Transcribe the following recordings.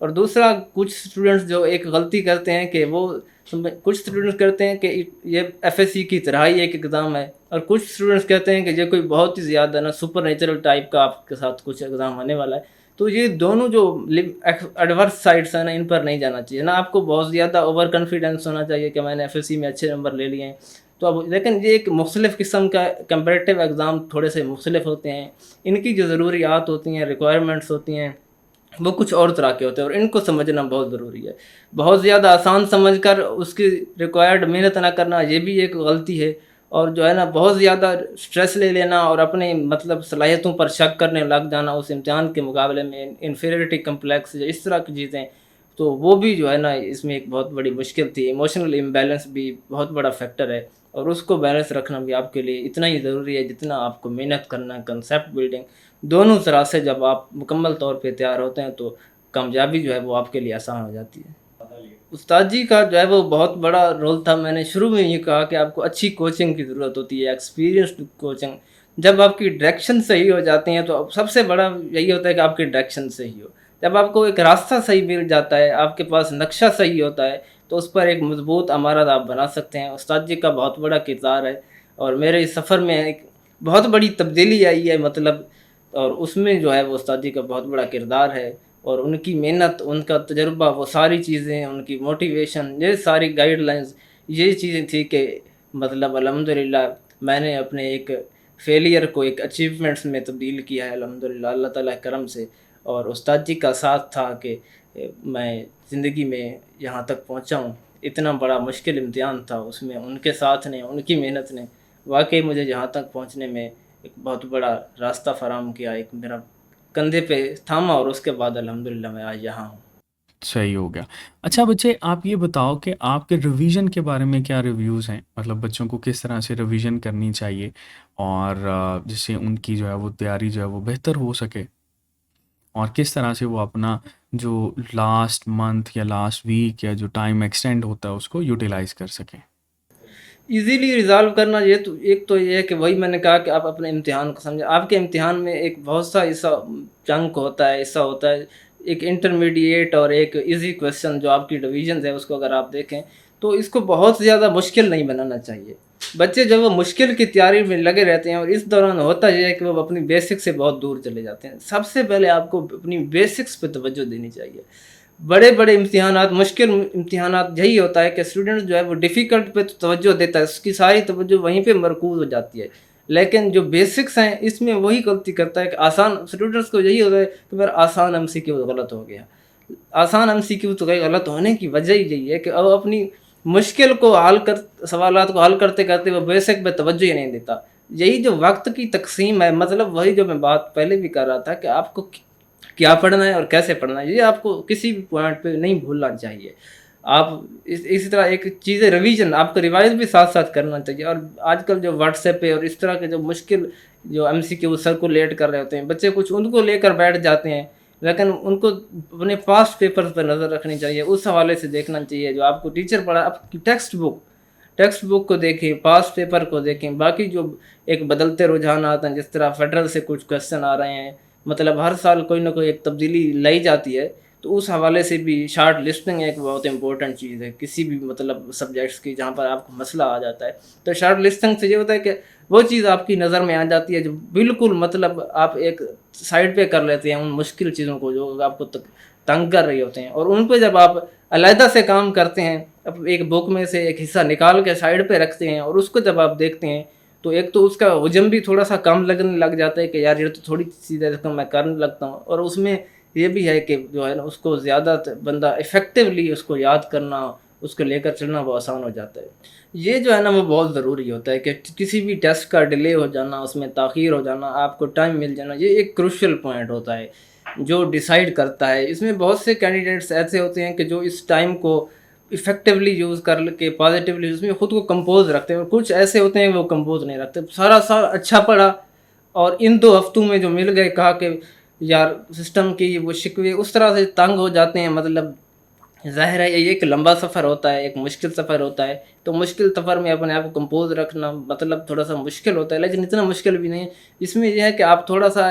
اور دوسرا کچھ اسٹوڈنٹس جو ایک غلطی کرتے ہیں کہ وہ کچھ اسٹوڈنٹس کرتے ہیں کہ یہ ایف ایس سی کی طرح ہی ایک ایگزام ہے، اور کچھ اسٹوڈنٹس کہتے ہیں کہ یہ کوئی بہت ہی زیادہ نا سپر نیچرل ٹائپ کا آپ کے ساتھ کچھ ایگزام آنے والا ہے. تو یہ دونوں جو ایڈورس سائڈس ہیں نا، ان پر نہیں جانا چاہیے نا. آپ کو بہت زیادہ اوور کانفیڈینس ہونا چاہیے کہ میں نے ایف ایس سی میں اچھے نمبر لے لیے ہیں. تو اب لیکن یہ ایک مختلف قسم کا کمپیریٹیو ایگزام تھوڑے سے مختلف ہوتے ہیں. ان کی جو ضروریات ہوتی ہیں، ریکوائرمنٹس ہوتی ہیں، وہ کچھ اور طرح کے ہوتے ہیں، اور ان کو سمجھنا بہت ضروری ہے. بہت زیادہ آسان سمجھ کر اس کی ریکوائرڈ محنت نہ کرنا، یہ بھی ایک غلطی ہے. اور جو ہے نا بہت زیادہ اسٹریس لے لینا اور اپنے مطلب صلاحیتوں پر شک کرنے لگ جانا اس امتحان کے مقابلے میں، انفیریٹی کمپلیکس یا اس طرح کی چیزیں، تو وہ بھی جو ہے نا اس میں ایک بہت بڑی مشکل تھی. ایموشنل امبیلنس بھی بہت بڑا فیکٹر ہے، اور اس کو بیلنس رکھنا بھی آپ کے لیے اتنا ہی ضروری ہے جتنا آپ کو محنت کرنا. کنسیپٹ بلڈنگ دونوں طرح سے جب آپ مکمل طور پہ تیار ہوتے ہیں تو کامیابی جو ہے وہ آپ کے لیے آسان ہو جاتی ہے. استاد جی کا جو ہے وہ بہت بڑا رول تھا. میں نے شروع میں یہ کہا کہ آپ کو اچھی کوچنگ کی ضرورت ہوتی ہے، ایکسپیرینسڈ کوچنگ. جب آپ کی ڈائریکشن صحیح ہو جاتی ہیں تو سب سے بڑا یہی ہوتا ہے کہ آپ کی ڈائریکشن صحیح ہو. جب آپ کو ایک راستہ صحیح مل جاتا ہے، آپ کے پاس نقشہ صحیح ہوتا ہے، تو اس پر ایک مضبوط عمارت آپ بنا سکتے ہیں. استاد جی کا بہت بڑا کردار ہے، اور میرے اس سفر میں ایک بہت بڑی تبدیلی آئی ہے مطلب، اور اس میں جو ہے وہ استاد جی کا بہت بڑا کردار ہے. اور ان کی محنت، ان کا تجربہ، وہ ساری چیزیں، ان کی موٹیویشن، یہ ساری گائیڈ لائنز، یہ چیزیں تھی کہ مطلب الحمدللہ میں نے اپنے ایک فیلئر کو ایک اچیومنٹس میں تبدیل کیا ہے الحمدللہ اللہ تعالیٰ کے کرم سے. اور استاد جی کا ساتھ تھا کہ میں زندگی میں یہاں تک پہنچا ہوں. اتنا بڑا مشکل امتحان تھا، اس میں ان کے ساتھ نے، ان کی محنت نے واقعی مجھے یہاں تک پہنچنے میں ایک بہت بڑا راستہ فراہم کیا. ایک میرا کندھے پہ تھاما، اور اس کے بعد الحمدللہ میں آج یہاں ہوں. صحیح ہو گیا. اچھا بچے، آپ یہ بتاؤ کہ آپ کے ریویژن کے بارے میں کیا ریویوز ہیں؟ مطلب بچوں کو کس طرح سے ریویژن کرنی چاہیے، اور جس سے ان کی جو ہے وہ تیاری جو ہے وہ بہتر ہو سکے، اور کس طرح سے وہ اپنا جو لاسٹ منتھ یا لاسٹ ویک یا جو ٹائم ایکسٹینڈ ہوتا ہے اس کو یوٹیلائز کر سکیں. ایزیلی ریزالو کرنا، یہ تو ایک تو یہ ہے کہ وہی میں نے کہا کہ آپ اپنے امتحان کو سمجھیں. آپ کے امتحان میں ایک بہت سا حصہ چنک ہوتا ہے، حصہ ہوتا ہے ایک انٹرمیڈیٹ اور ایک ایزی کویسچن. جو آپ کی ڈویژنز ہے اس کو اگر آپ دیکھیں تو اس کو بہت زیادہ مشکل نہیں بنانا چاہیے. بچے جب وہ مشکل کی تیاری میں لگے رہتے ہیں، اور اس دوران ہوتا یہ ہے کہ وہ اپنی بیسک سے بہت دور چلے جاتے ہیں. سب سے پہلے آپ کو اپنی بیسکس پہ توجہ دینی چاہیے. بڑے بڑے امتحانات، مشکل امتحانات، یہی ہوتا ہے کہ اسٹوڈنٹ جو ہے وہ ڈیفیکلٹ پہ توجہ دیتا ہے، اس کی ساری توجہ وہیں پہ مرکوز ہو جاتی ہے. لیکن جو بیسکس ہیں اس میں وہی غلطی کرتا ہے کہ آسان اسٹوڈنٹس کو یہی ہوتا ہے کہ پھر آسان ایم سی کیو غلط ہو گیا. آسان ایم سی کیو تو غلط ہونے کی وجہ ہی یہی ہے کہ اب اپنی مشکل کو حل کر، سوالات کو حل کرتے کرتے وہ بیسک پہ توجہ ہی نہیں دیتا. یہی جو وقت کی تقسیم ہے، مطلب وہی جو میں بات پہلے بھی کر رہا تھا کہ آپ کو کیا پڑھنا ہے اور کیسے پڑھنا ہے، یہ آپ کو کسی بھی پوائنٹ پہ نہیں بھولنا چاہیے. آپ اسی طرح ایک چیز ہے ریویژن، آپ کو ریوائز بھی ساتھ ساتھ کرنا چاہیے. اور آج کل جو واٹس ایپ پہ اور اس طرح کے جو مشکل جو ایم سی کیو سرکولیٹ کر رہے ہوتے ہیں بچے، کچھ ان کو لے کر بیٹھ جاتے ہیں، لیکن ان کو اپنے پاسٹ پیپرز پر نظر رکھنی چاہیے. اس حوالے سے دیکھنا چاہیے جو آپ کو ٹیچر پڑھا، آپ کی ٹیکسٹ بک کو دیکھیں، پاسٹ پیپر کو دیکھیں. باقی جو ایک بدلتے رجحانات ہیں، جس طرح فیڈرل سے کچھ کویسچن آ رہے ہیں، مطلب ہر سال کوئی نہ کوئی ایک تبدیلی لائی جاتی ہے، تو اس حوالے سے بھی شارٹ لسٹنگ ایک بہت امپورٹنٹ چیز ہے کسی بھی مطلب سبجیکٹس کی جہاں پر آپ کو مسئلہ آ جاتا ہے. تو شارٹ لسٹنگ سے یہ ہوتا ہے کہ وہ چیز آپ کی نظر میں آ جاتی ہے جو بالکل مطلب آپ ایک سائڈ پہ کر لیتے ہیں ان مشکل چیزوں کو جو آپ کو تنگ کر رہی ہوتے ہیں. اور ان پہ جب آپ علیحدہ سے کام کرتے ہیں، ایک بک میں سے ایک حصہ نکال کے سائڈ پہ رکھتے ہیں، اور اس کو جب آپ دیکھتے ہیں تو ایک تو اس کا حجم بھی تھوڑا سا کم لگنے لگ جاتا ہے کہ یار یہ تو تھوڑی سی دیر میں کرنے لگتا ہوں. اور اس میں یہ بھی ہے کہ جو ہے نا اس کو زیادہ بندہ افیکٹولی اس کو یاد کرنا، اس کو لے کر چلنا وہ آسان ہو جاتا ہے. یہ جو ہے نا وہ بہت ضروری ہوتا ہے کہ کسی بھی ٹیسٹ کا ڈیلے ہو جانا، اس میں تاخیر ہو جانا، آپ کو ٹائم مل جانا، یہ ایک کروشل پوائنٹ ہوتا ہے جو ڈیسائیڈ کرتا ہے. اس میں بہت سے کینڈیڈیٹس ایسے ہوتے ہیں کہ جو اس ٹائم کو افیکٹولی یوز کر کے پازیٹیولی اس میں خود کو کمپوز رکھتے ہیں، اور کچھ ایسے ہوتے ہیں وہ کمپوز نہیں رکھتے. سارا سال اچھا پڑھا، اور ان 2 ہفتوں میں جو مل گئے کہا کہ یار سسٹم کی وہ شکوے اس طرح سے تنگ ہو جاتے ہیں، مطلب ظاہر ہے یہ ایک لمبا سفر ہوتا ہے، ایک مشکل سفر ہوتا ہے، تو مشکل سفر میں اپنے آپ کو کمپوز رکھنا مطلب تھوڑا سا مشکل ہوتا ہے، لیکن اتنا مشکل بھی نہیں ہے۔ اس میں یہ ہے کہ آپ تھوڑا سا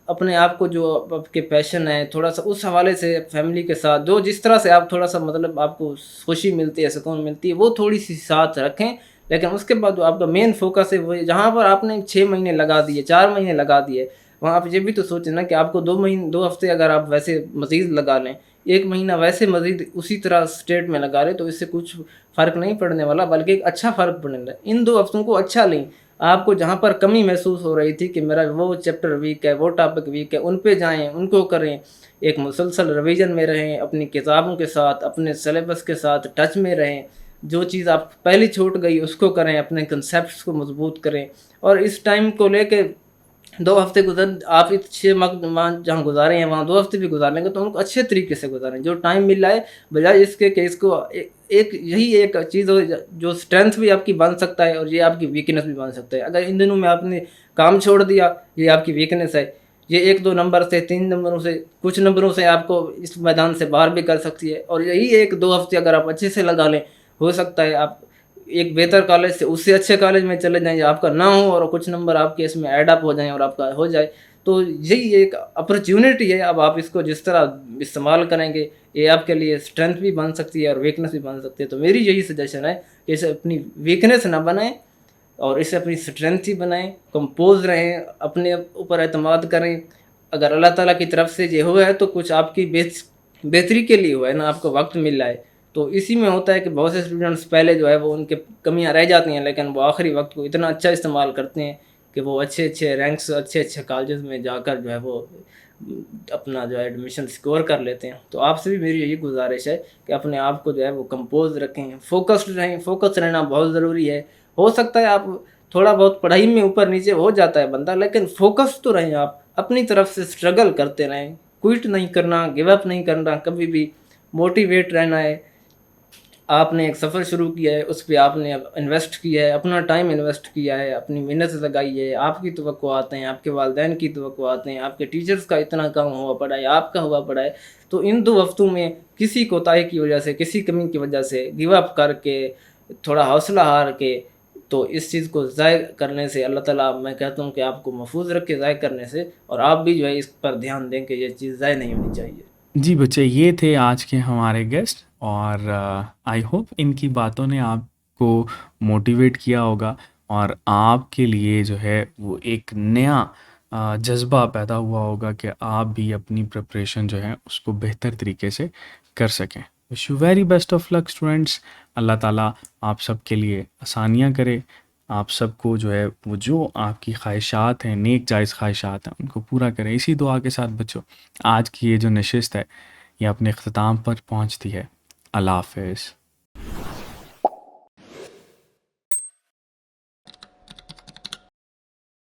اپنے آپ کو جو آپ کے پیشن ہے تھوڑا سا اس حوالے سے فیملی کے ساتھ جو جس طرح سے آپ تھوڑا سا مطلب آپ کو خوشی ملتی ہے، سکون ملتی ہے، وہ تھوڑی سی ساتھ رکھیں، لیکن اس کے بعد جو آپ کا مین فوکس ہے وہ جہاں پر آپ نے 6 مہینے لگا دیے، 4 مہینے لگا دیے، وہاں آپ یہ بھی تو سوچیں نا کہ آپ کو 2 مہینے 2 ہفتے اگر آپ ویسے مزید لگا لیں، 1 مہینہ ویسے مزید اسی طرح اسٹیٹ میں لگا رہے، تو اس سے کچھ فرق نہیں پڑنے والا، بلکہ ایک اچھا فرق پڑنے والا۔ ان 2 ہفتوں کو اچھا لیں، آپ کو جہاں پر کمی محسوس ہو رہی تھی کہ میرا وہ چیپٹر ویک ہے، وہ ٹاپک ویک ہے، ان پہ جائیں، ان کو کریں، ایک مسلسل ریویژن میں رہیں، اپنی کتابوں کے ساتھ، اپنے سلیبس کے ساتھ ٹچ میں رہیں، جو چیز آپ پہلے چھوٹ گئی اس کو کریں، اپنے کنسیپٹس کو مضبوط کریں، اور اس ٹائم کو لے کے 2 ہفتے آپ 6 ماہ جہاں گزارے ہیں وہاں 2 ہفتے بھی گزار لیں گے تو ان کو اچھے طریقے سے گزاریں، جو ٹائم مل رہا ہے، بجائے اس کے کہ اس کو ایک یہی ایک چیز ہو جو اسٹرینتھ بھی آپ کی بن سکتا ہے اور یہ آپ کی ویکنیس بھی بن سکتا ہے۔ اگر ان دنوں میں آپ نے کام چھوڑ دیا، یہ آپ کی ویکنیس ہے، یہ 1 2 نمبر سے 3 نمبروں سے کچھ نمبروں سے آپ کو اس میدان سے باہر بھی کر سکتی ہے، اور یہی 1 2 ہفتے اگر آپ اچھے سے لگا لیں، ہو سکتا ہے آپ ایک بہتر کالج سے اس سے اچھے کالج میں چلے جائیں، یا آپ کا نہ ہو اور کچھ نمبر آپ کے اس میں ایڈ اپ ہو جائیں اور آپ کا ہو جائے، تو یہی ایک اپرچونٹی ہے۔ اب آپ اس کو جس طرح استعمال کریں گے، یہ آپ کے لیے اسٹرینتھ بھی بن سکتی ہے اور ویکنیس بھی بن سکتی ہے۔ تو میری یہی سجیشن ہے کہ اسے اپنی ویکنیس نہ بنائیں اور اسے اپنی اسٹرینتھ ہی بنائیں، کمپوز رہیں، اپنے اوپر اعتماد کریں۔ اگر اللہ تعالیٰ کی طرف سے یہ ہوا ہے تو کچھ آپ کی بہتری کے لیے ہوا ہے نا، آپ کو وقت مل رہا ہے۔ تو اسی میں ہوتا ہے کہ بہت سے اسٹوڈنٹس پہلے جو ہے وہ ان کے کمیاں رہ جاتی ہیں، لیکن وہ آخری وقت کو اتنا اچھا استعمال کرتے ہیں کہ وہ اچھے اچھے رینکس، اچھے اچھے کالجز میں جا کر جو ہے وہ اپنا جو ہے ایڈمیشن سکور کر لیتے ہیں۔ تو آپ سے بھی میری یہی گزارش ہے کہ اپنے آپ کو جو ہے وہ کمپوز رکھیں، فوکسڈ رہیں، فوکس رہنا بہت ضروری ہے۔ ہو سکتا ہے آپ تھوڑا بہت پڑھائی میں اوپر نیچے ہو جاتا ہے بندہ، لیکن فوکس تو رہیں، آپ اپنی طرف سے اسٹرگل کرتے رہیں، کوئٹ نہیں کرنا، گیو اپ نہیں کرنا، کبھی بھی موٹیویٹ رہنا ہے۔ آپ نے ایک سفر شروع کیا ہے، اس پہ آپ نے انویسٹ کیا ہے، اپنا ٹائم انویسٹ کیا ہے، اپنی محنت لگائی ہے، آپ کی توقعات ہیں، آپ کے والدین کی توقعات ہیں، آپ کے ٹیچرز کا اتنا کام ہوا پڑا ہے، آپ کا ہوا پڑا ہے، تو ان 2 ہفتوں میں کسی کوتاہی کی وجہ سے، کسی کمی کی وجہ سے گیو اپ کر کے، تھوڑا حوصلہ ہار کے، تو اس چیز کو ضائع کرنے سے اللہ تعالیٰ، میں کہتا ہوں کہ آپ کو محفوظ رکھے ضائع کرنے سے، اور آپ بھی جو ہے اس پر دھیان دیں کہ یہ چیز ضائع نہیں ہونی چاہیے۔ جی بچے، یہ تھے آج کے ہمارے گیسٹ، اور آئی ہوپ ان کی باتوں نے آپ کو موٹیویٹ کیا ہوگا، اور آپ کے لیے جو ہے وہ ایک نیا جذبہ پیدا ہوا ہوگا کہ آپ بھی اپنی پریپریشن جو ہے اس کو بہتر طریقے سے کر سکیں۔ Wish you very best of luck students. اللہ تعالیٰ آپ سب کے لیے آسانیاں کرے، آپ سب کو جو ہے وہ جو آپ کی خواہشات ہیں، نیک جائز خواہشات ہیں، ان کو پورا کریں۔ اسی دعا کے ساتھ بچوں، آج کی یہ جو نشست ہے یہ اپنے اختتام پر پہنچتی ہے۔ اللہ حافظ۔